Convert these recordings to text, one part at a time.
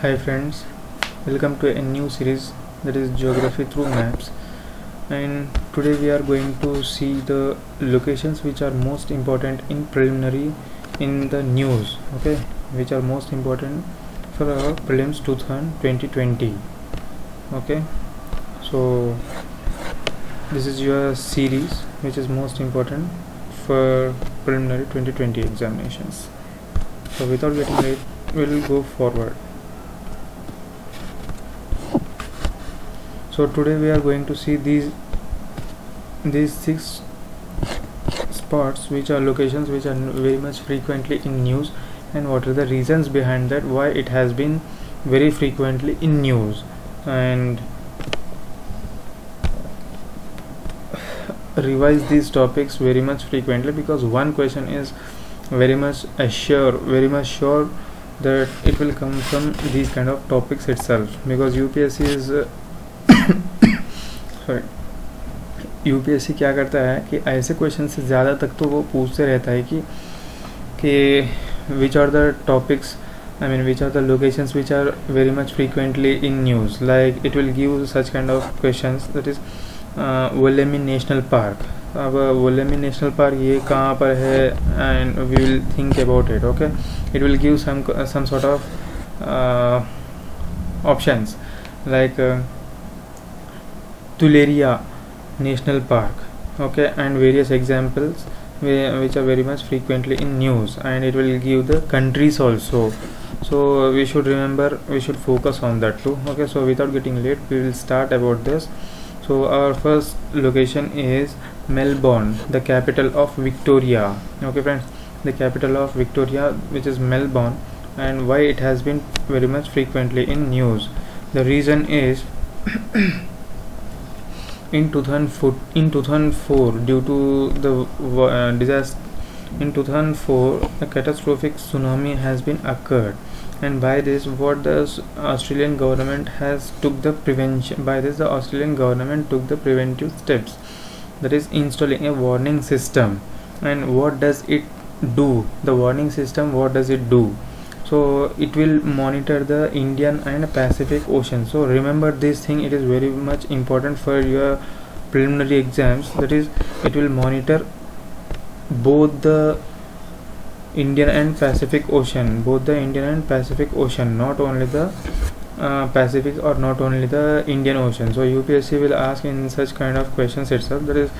Hi friends, welcome to a new series that is Geography through Maps, and today we are going to see the locations which are most important in preliminary in the news, okay, which are most important for our prelims 2020. Okay, so this is your series which is most important for preliminary 2020 examinations. So without getting late, we'll go forward. So today we are going to see these 6 spots which are locations which are very much frequently in news, and what are the reasons behind that, why it has been very frequently in news, and revise these topics very much frequently, because one question is very much sure that it will come from these kind of topics itself, because UPSC is UPSC क्या करता है कि ऐसे question से ज़्यादा तक तो वो पूछते रहता है कि which are the topics, I mean which are the locations which are very much frequently in news. Like it will give such kind of questions, that is Wollemi National Park. अब Wollemi National Park ये कहाँ पर है, and we will think about it. Okay, it will give some sort of options like Tuleria National Park, okay, and various examples which are very much frequently in news, and it will give the countries also. So we should remember, we should focus on that too. Okay, so without getting late, we will start about this. So our first location is Melbourne, the capital of Victoria. Okay friends, the capital of Victoria, which is Melbourne, and why it has been very much frequently in news. The reason is in 2004 due to the disaster in 2004, a catastrophic tsunami has been occurred, and by this what the Australian government has took the prevention, by this the Australian government took the preventive steps, that is installing a warning system. And what does it do? The warning system, what does it do? So it will monitor the Indian and Pacific Ocean. So remember this thing, it is very much important for your preliminary exams, that is it will monitor both the Indian and Pacific Ocean, not only the Pacific or not only the Indian Ocean. So UPSC will ask in such kind of questions itself, that is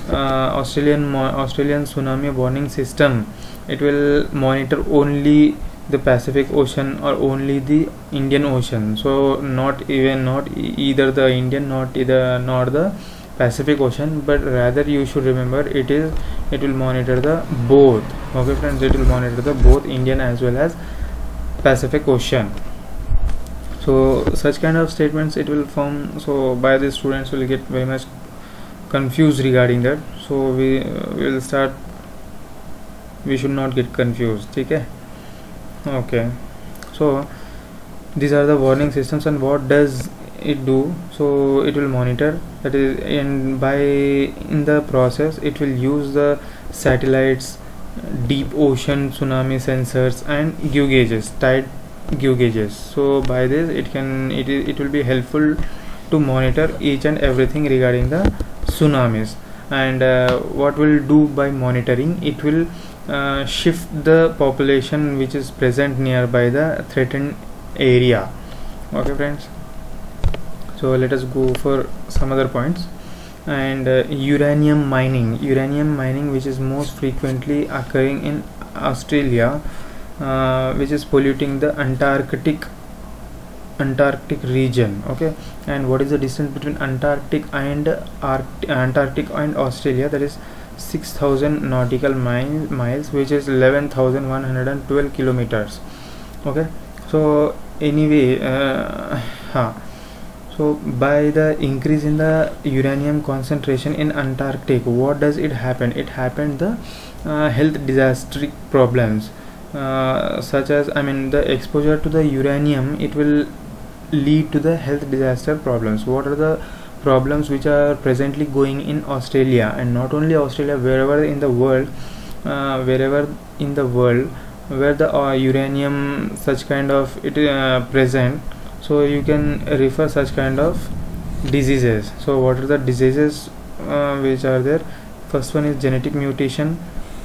Australian tsunami warning system, it will monitor only the Pacific Ocean or only the Indian Ocean. So not either the Indian nor the Pacific Ocean, but rather you should remember it will monitor the both. Okay friends, it will monitor the both Indian as well as Pacific Ocean. So such kind of statements it will form, so by the students will get very much confused regarding that. So we will start, we should not get confused. Okay, so these are the warning systems, and what does it do? So it will monitor, that is, and in the process it will use the satellites, deep ocean tsunami sensors, and tide GEO gauges. So by this it will be helpful to monitor each and everything regarding the tsunamis. And what will do by monitoring, it will shift the population which is present nearby the threatened area. Okay friends, so let us go for some other points. And uranium mining, which is most frequently occurring in Australia, which is polluting the Antarctic region. Okay, and what is the distance between Antarctic and Australia? That is 6,000 nautical miles, which is 11,112 kilometers. Okay, so anyway, so by the increase in the uranium concentration in Antarctic, what does it happen? It happened the health disaster problems, such as, the exposure to the uranium, it will lead to the health disaster problems. What are the problems which are presently going in Australia, and not only Australia, wherever in the world where the uranium such kind of it present, so you can refer such kind of diseases. So what are the diseases which are there? First one is genetic mutation.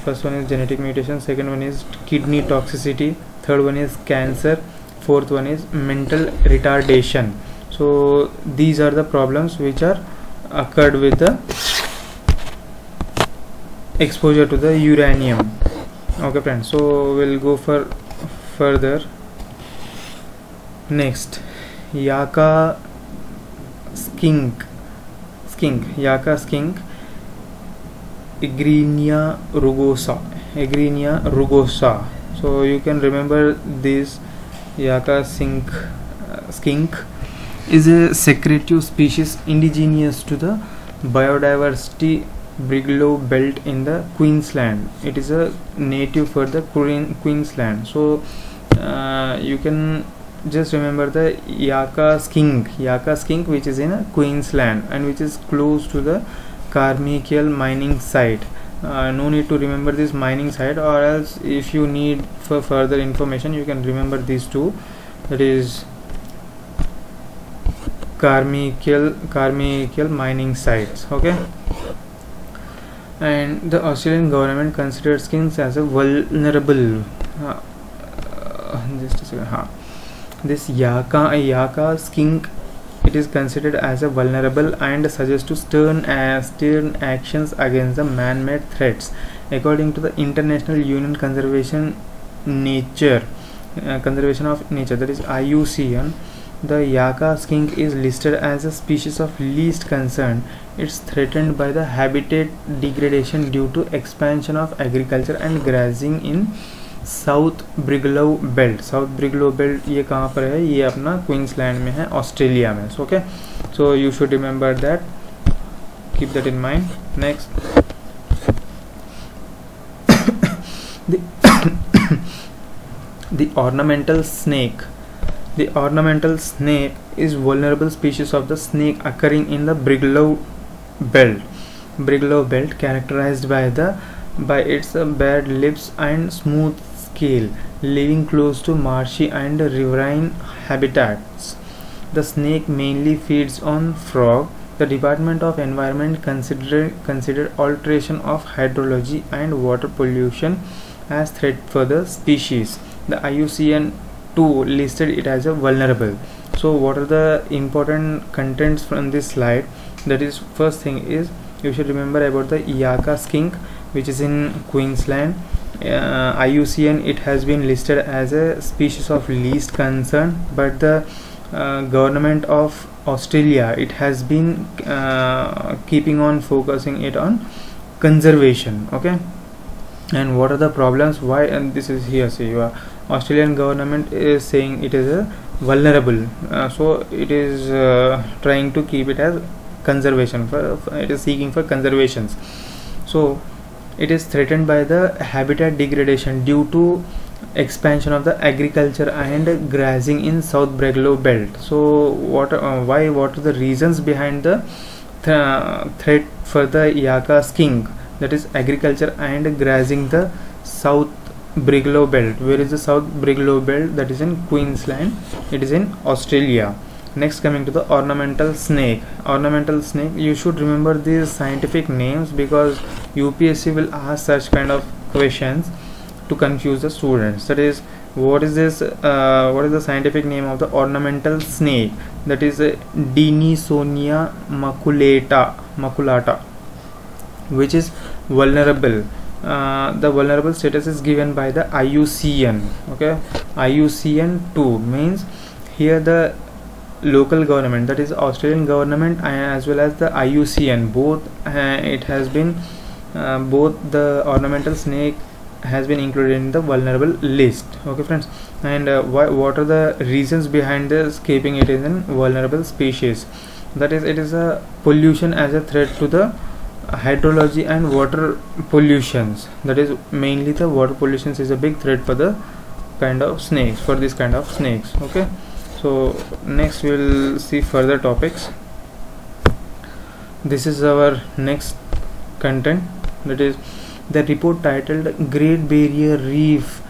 Second one is kidney toxicity. Third one is cancer. Fourth one is mental retardation. So these are the problems which are occurred with the exposure to the uranium. Okay friends, so we'll go for further. Next, Yaka skink, Egrenia rugosa. So you can remember this. Yaka skink is a secretive species indigenous to the biodiversity Brigalow belt in the Queensland. It is a native for the Queensland. So you can just remember the Yaka skink, which is in Queensland and which is close to the Carmichael mining site. No need to remember this mining site, or else if you need for further information you can remember these two, that is Carmichael mining sites. Okay, and the Australian government considers skinks as a vulnerable just a second. This Yaka skink, it is considered as a vulnerable and suggests to stern actions against the man-made threats. According to the International Union Conservation of Nature, that is IUCN, the Yaka skink is listed as a species of least concern. It's threatened by the habitat degradation due to expansion of agriculture and grazing in South Brigalow Belt ये कहाँ पर है? ये अपना Queensland में है, Australia में. Okay, so you should remember that, keep that in mind. Next, the ornamental snake. The ornamental snake is vulnerable species of the snake occurring in the Brigalow belt, characterized by its bare lips and smooth scale, living close to marshy and riverine habitats. The snake mainly feeds on frog. The Department of Environment considered alteration of hydrology and water pollution as threat for the species. The IUCN too listed it as a vulnerable. So what are the important contents from this slide? That is, first thing is you should remember about the Yaka skink, which is in Queensland. IUCN, it has been listed as a species of least concern, but the government of Australia, it has been keeping on focusing it on conservation. Okay, and what are the problems? Why? And this is here, say your Australian government is saying it is a vulnerable, so it is trying to keep it as conservation, it is seeking for conservations. So it is threatened by the habitat degradation due to expansion of the agriculture and grazing in South Brigalow belt. So what are the reasons behind the threat for the Yaka skink? That is agriculture and grazing the South Brigalow belt. Where is the South Brigalow belt? That is in Queensland. It is in Australia. Next, coming to the ornamental snake. You should remember these scientific names because UPSC will ask such kind of questions to confuse the students. That is, what is this? What is the scientific name of the ornamental snake? That is Denisonia maculata, which is vulnerable. The vulnerable status is given by the IUCN. Okay, IUCN 2 means here the local government, that is Australian government, as well as the IUCN, both it has been both the ornamental snake has been included in the vulnerable list. Okay friends, and what are the reasons behind this keeping it in vulnerable species? That is, it is a pollution as a threat to the hydrology and water pollutions. That is, mainly the water pollutions is a big threat for the kind of snakes, for this kind of snakes. Okay, so next we will see further topics. This is our next content, that is the report titled Great Barrier Reef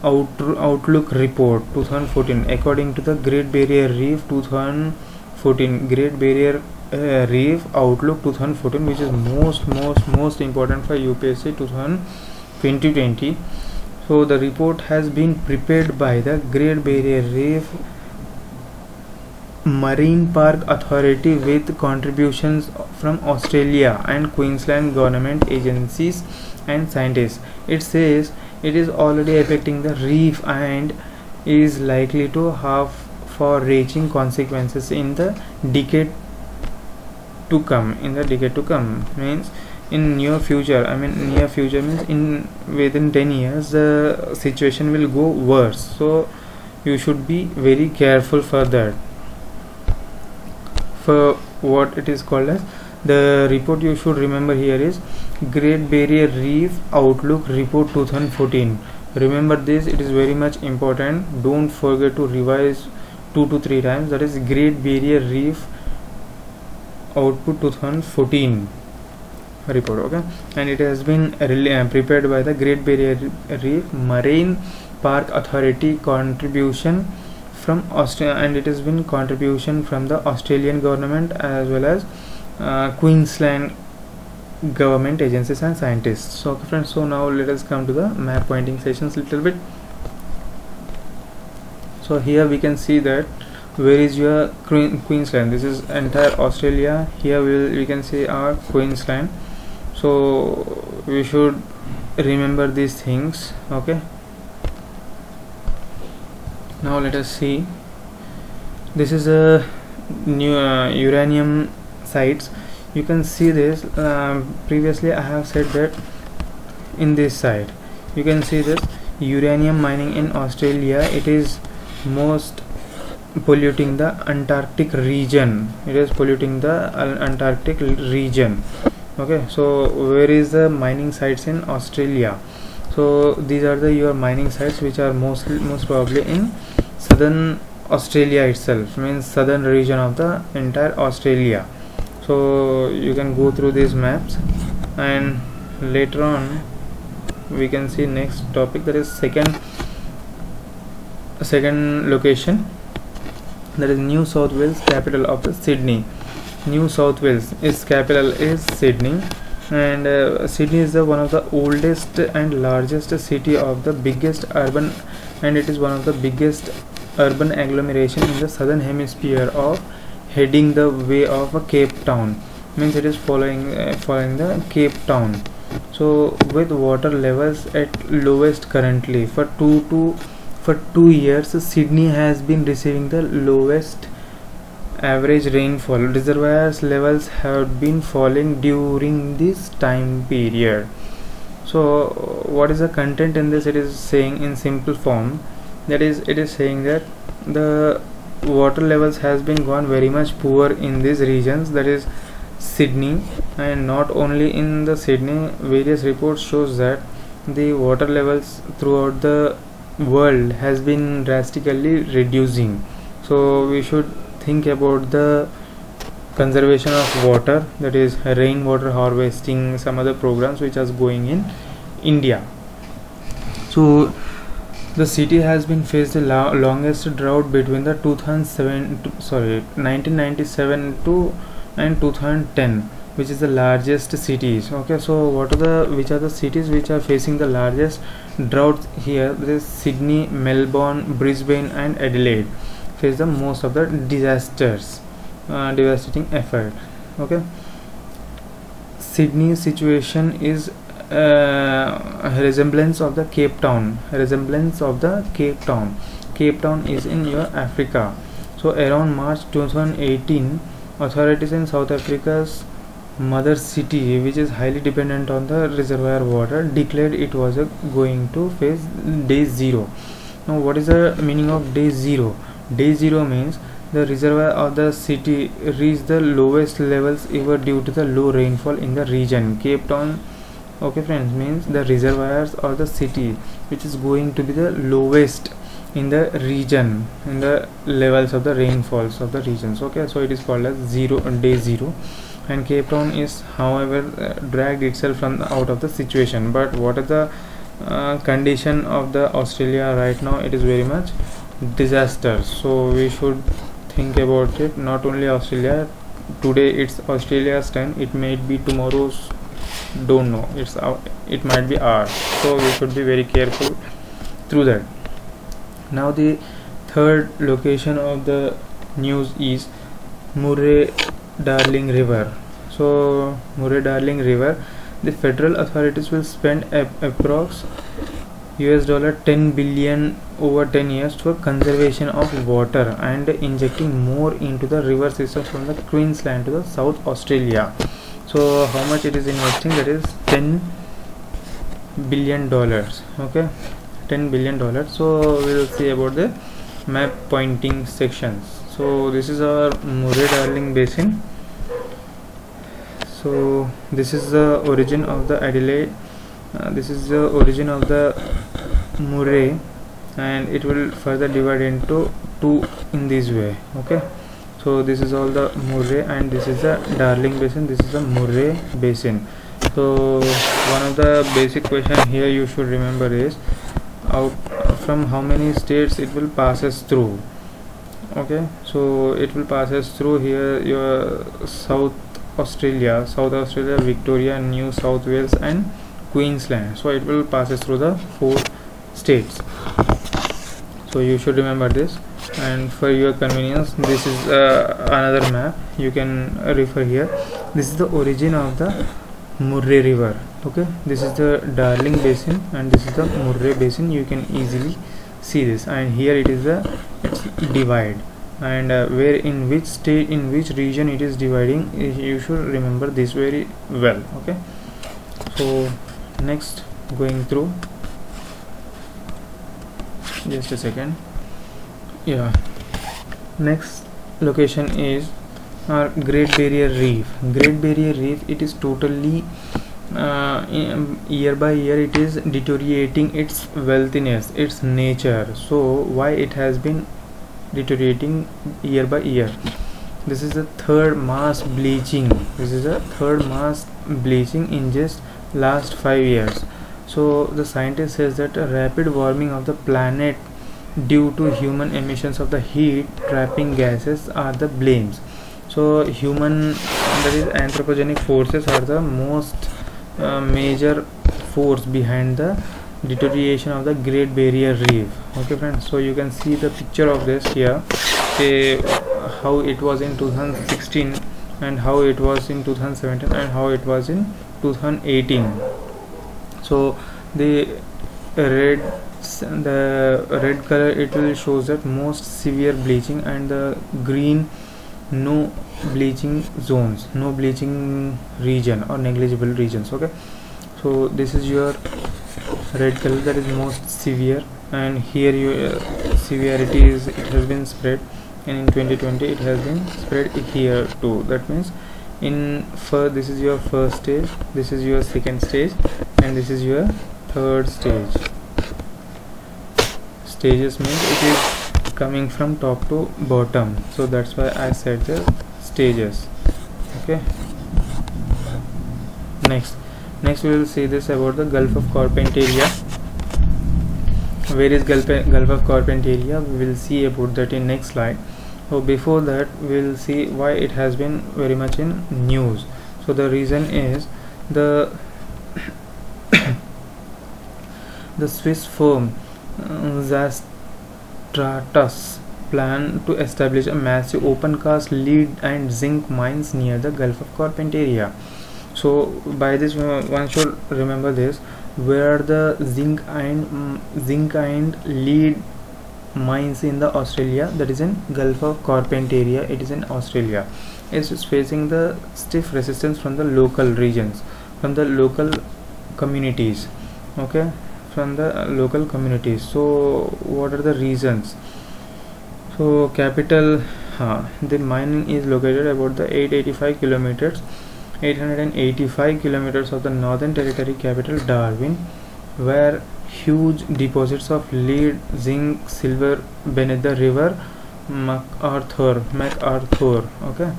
Outlook Report 2014. According to the Great Barrier Reef 2014, Great Barrier Reef Outlook 2014, which is most important for UPSC 2020. So the report has been prepared by the Great Barrier Reef Marine Park Authority with contributions from Australia and Queensland government agencies and scientists. It says it is already affecting the reef and is likely to have far-reaching consequences in the decade to come. Means in near future. Near future means in within 10 years the situation will go worse. So you should be very careful for that. For what it is called as, the report you should remember here is Great Barrier Reef Outlook Report 2014. Remember this, it is very much important. Don't forget to revise 2 to 3 times. That is Great Barrier Reef Output 2014 report. Okay, and it has been prepared by the Great Barrier Reef Marine Park Authority, contribution from Australia, and it has been contribution from the Australian government as well as Queensland government agencies and scientists. So okay friends, so now let us come to the map pointing sessions little bit. So here we can see that where is your Queensland. This is entire Australia. Here we can see our Queensland. So we should remember these things. Okay, now let us see. This is a new uranium sites. You can see this. Previously I have said that in this side you can see this uranium mining in Australia. It is most polluting the Antarctic region. It is polluting the Antarctic region. Okay, so where is the mining sites in Australia? So these are the your mining sites which are most probably in southern Australia itself, means southern region of the entire Australia. So you can go through these maps, and later on we can see next topic, that is second location, that is New South Wales, capital of the Sydney. New South Wales is capital is Sydney, and Sydney is the one of the oldest and largest city of the biggest urban, and it is one of the biggest urban agglomeration in the southern hemisphere of heading the way of a Cape Town, means it is following the Cape Town. So with water levels at lowest currently for 2 years, Sydney has been receiving the lowest average rainfall. Reservoirs levels have been falling during this time period. So what is the content in this? It is saying in simple form, that is it is saying that the water levels has been gone very much poor in these regions, that is Sydney, and not only in the Sydney, various reports shows that the water levels throughout the world has been drastically reducing. So we should think about the conservation of water, that is rainwater harvesting, some other programs which are going in India. So the city has been faced the longest drought between the 1997 to and 2010, which is the largest cities. Okay, so which are the cities which are facing the largest droughts here? There is Sydney, Melbourne, Brisbane and Adelaide face the most of the disasters, devastating effect. Okay, Sydney's situation is resemblance of the Cape Town. Cape Town is in your Africa. So around March 2018, authorities in South Africa's mother city, which is highly dependent on the reservoir water, declared it was going to face day zero. Now what is the meaning of day zero? Day zero means the reservoir of the city reached the lowest levels ever due to the low rainfall in the region. Cape Town, okay friends, means the reservoirs of the city which is going to be the lowest in the region, in the levels of the rainfalls of the regions. Okay, so it is called as day zero, and Cape Town is however dragged itself from out of the situation. But what are the condition of the Australia right now, it is very much disaster. So we should think about it. Not only Australia, today it's Australia's turn, it might be tomorrow's, don't know, it might be ours. So we should be very careful through that. Now the third location of the news is Murray-Darling River. So Murray-Darling River, the federal authorities will spend approx $10 billion over 10 years for conservation of water and injecting more into the river system from the Queensland to the South Australia. So how much it is investing? That is $10 billion. Okay, $10 billion. So we will see about the map pointing sections. So this is our Murray-Darling Basin. So this is the origin of the Adelaide, this is the origin of the Murray, and it will further divide into two in this way. Okay, so this is all the Murray, and this is the Darling Basin, this is the Murray Basin. So one of the basic question here you should remember is from how many states it will passes through. Okay, so it will passes through here your South Australia, Victoria, New South Wales and Queensland. So it will passes through the 4 states. So you should remember this, and for your convenience this is another map you can refer here. This is the origin of the Murray River. Okay, this is the Darling Basin and this is the Murray Basin. You can easily see this, and here it is the divide, and where in which state, in which region it is dividing, you should remember this very well. Okay, so next, going through, just a second. Yeah, next location is our Great Barrier Reef. Great Barrier Reef, it is totally year by year it is deteriorating its wealthiness, its nature. So why it has been deteriorating year by year? This is the third mass bleaching. This is the third mass bleaching in just last 5 years. So the scientist says that a rapid warming of the planet due to human emissions of the heat trapping gases are the blames. So human, that is anthropogenic forces, are the most major force behind the deterioration of the Great Barrier Reef. Okay friends, so you can see the picture of this here, how it was in 2016 and how it was in 2017 and how it was in 2018. So the red color, it will shows that most severe bleaching, and the green no bleaching zones, no bleaching region or negligible regions. Okay, so this is your red color, that is most severe, and here your severity is, it has been spread, and in 2020 it has been spread here too. That means this is your first stage, this is your second stage, and this is your third stage. Stages means it is coming from top to bottom, so that's why I said the stages. Okay, next we will see this about the Gulf of Carpentaria. Where is Gulf of Carpentaria? We will see about that in next slide. So before that, we will see why it has been very much in news. So the reason is the the Swiss firm Zastratus plan to establish a massive open cast lead and zinc mines near the Gulf of Carpentaria. So by this one should remember this, where the zinc and lead mines in the Australia, that is in Gulf of Carpentaria, it is in Australia. It is facing the stiff resistance from the local regions, from the local communities. Okay, from the local communities. So what are the reasons? So capital, the mining is located about the 885 kilometers of the Northern Territory capital Darwin, where huge deposits of lead, zinc, silver beneath the river MacArthur. Okay,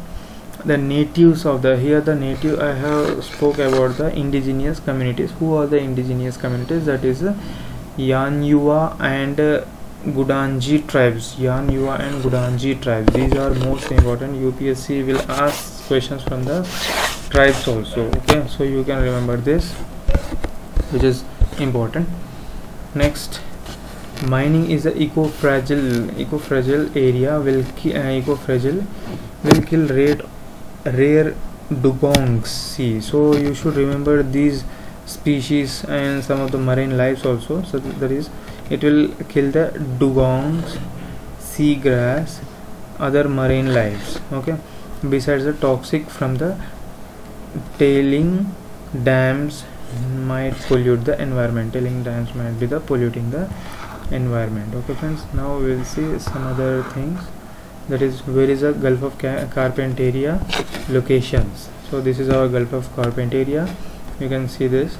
the natives of the, here the native, I have spoke about the indigenous communities. Who are the indigenous communities? That is Yanyuwa and Gudanji tribes. Yanyuwa and Gudanji tribes, these are most important. UPSC will ask questions from the tribes also. Okay, so you can remember this, which is important. Next, mining is a eco-fragile area, will kill rare dugongs. See, so you should remember these species and some of the marine lives also. So that is, it will kill the dugongs, seagrass, other marine lives. Okay, besides the toxic from the tailing dams might pollute the environment. Tailing dams might be the polluting the environment. Okay friends, now we will see some other things. That is, where is the Gulf of Carpentaria locations. So this is our Gulf of Carpentaria. You can see this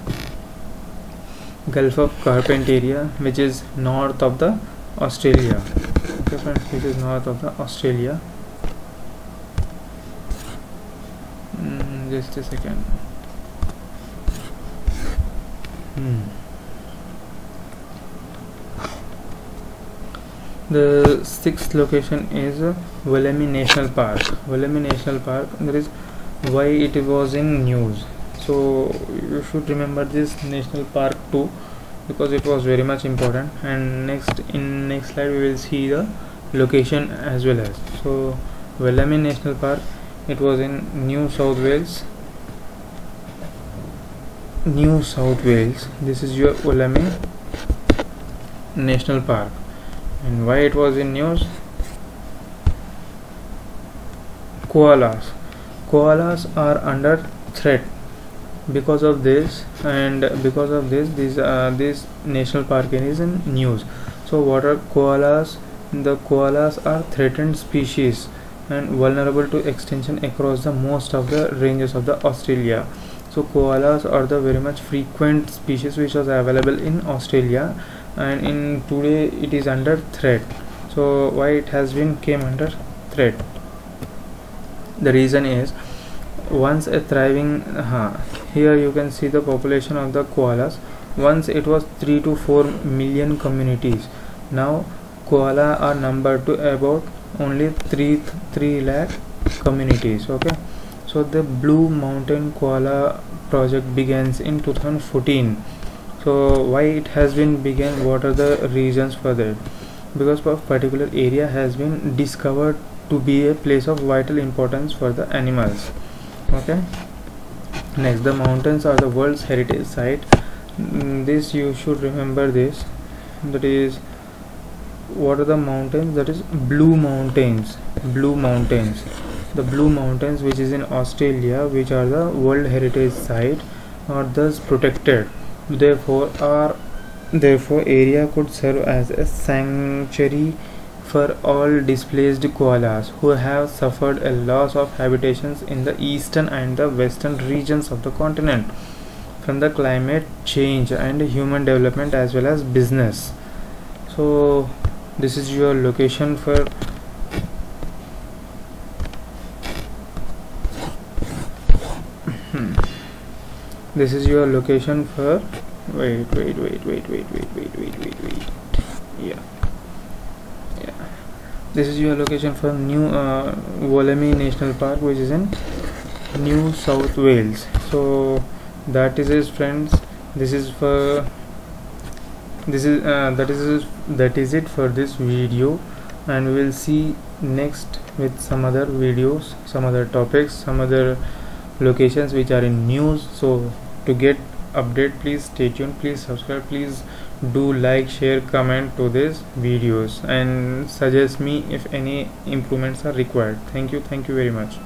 Gulf of Carpentaria, which is north of the Australia. Okay friends, which is north of the Australia. Just a second. The sixth location is Wollemi National Park. Wollemi National Park, that is why it was in news. So you should remember this national park too, because it was very much important. And in next slide we will see the location as well as. So Wollemi National Park, it was in New South Wales. This is your Wollemi National Park. And why it was in news? Koalas are under threat. Because of this, this national park is in news. So what are koalas? The koalas are threatened species and vulnerable to extinction across the most of the ranges of the Australia. So koalas are the very much frequent species which was available in Australia, and in today it is under threat. So why it has been came under threat? The reason is, once a thriving here you can see the population of the koalas. Once it was 3 to 4 million communities. Now koala are numbered to about only 3 lakh communities. Okay, so the Blue Mountain Koala project begins in 2014. So why it has been began? What are the reasons for that? Because a particular area has been discovered to be a place of vital importance for the animals. Okay, next, the mountains are the World's Heritage Site. This you should remember this. That is, what are the mountains? That is Blue Mountains. The Blue Mountains, which is in Australia, which are the World Heritage Site, are thus protected. Therefore area could serve as a sanctuary for all displaced koalas who have suffered a loss of habitations in the eastern and the western regions of the continent from the climate change and human development as well as business. So this is your location for wait. Yeah, this is your location for new Wollemi National Park, which is in New South Wales. So that is it, friends. That is it for this video, and we will see next with some other videos, some other topics, some other locations which are in news. So to get update, please stay tuned, please subscribe, please do like, share, comment to these videos, and suggest me if any improvements are required. Thank you very much.